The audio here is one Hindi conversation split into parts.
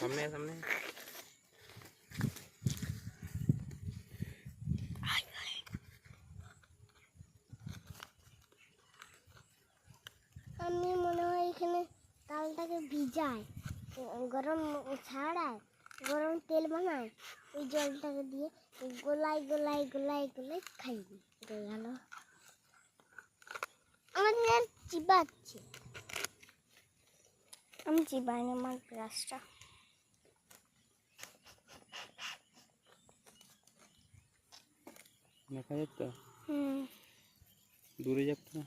सामने सामने আমি মনে হয় এখানে তালটাকে ভিজায়, গরম ছাড়ায়, গরম তেল বানায়, ওই জলটাকে দিয়ে গোলাই গোলাই গোলাই গোলাই খাইবি। এটা গেল আমাদের চিবাচ্ছে। আমি চিবাইনি আমার গ্লাসটা। দেখা যাচ্ছে দূরে যাচ্ছে।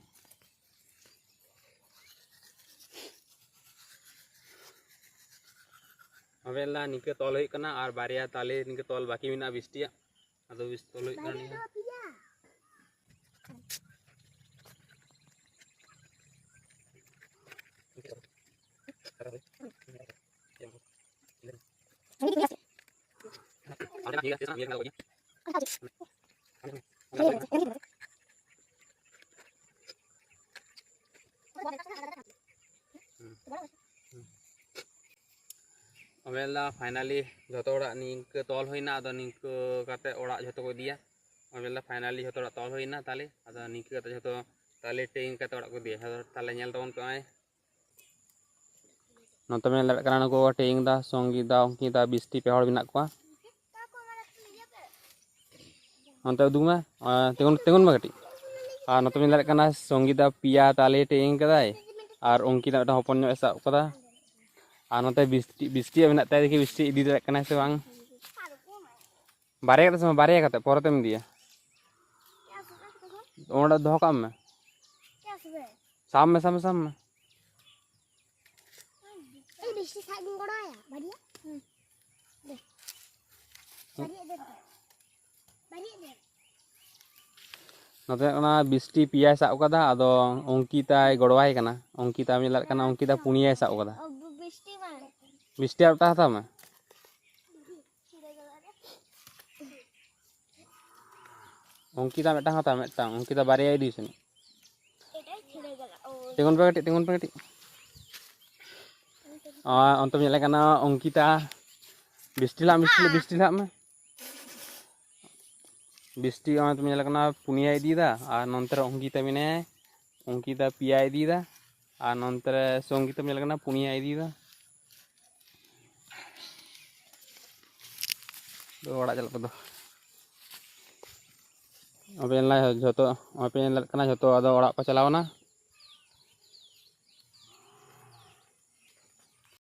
अबेला निके तोल हुई कना और बारिया ताले निके तोल बाकी मिना बिस्टिया अदो बिस तोल हुई कना निया अबेला फाइनली जो निंक तोल होना अदो निंक काते ओड़ा जो को दिया अबेला फाइनली जो तोल होना ताले अदो निंक काते जो ताले टेंग काते ओड़ा को दिया ताले नेल तबन पे आए नोते में लड़ करा को टेंग दा संगी दा उनकी दा बिस्टी पे हड़ बिना को अंत दुमा तेगुन तेगुन में कटी और नोते में लड़ कना संगी दा पिया ताले टेंग कदाय और उनकी दा हपन नो एसा कदा और नोते बिस्टी बिस्टी में नाते देखि बिस्टी इदी दे कना से बांग बारे कते परते में दिया ओंडा दो काम में शाम में शाम में शाम में ए बिस्टी साइड में गड़ा आया बढ़िया दे बढ़िया दे बढ़िया दे नोते कना बिस्टी पिया साब कदा अदो अंकिताय गड़वाय कना अंकिता में लड़ कना अंकिता पुनिया साब कदा बिस्टी मार बिस्टी आटा हता में अंकिता मेटा हता मेटा अंकिता बारिया दी सुनी एटाই ছেড়ে গেল ও तेगुन पे कटी अंत में लड़ कना अंकिता बिस्टी ला में बिस्टी अंत में लड़ कना पुनिया इदीदा और नंतर अंकिता मिने अंकिता पिया इदीदा और नंतर संगीता में लड़ कना पुनिया इदीदा तो ओड़ा चल पदो अबे जो लड़ कना जो अदो ओड़ा को चलावना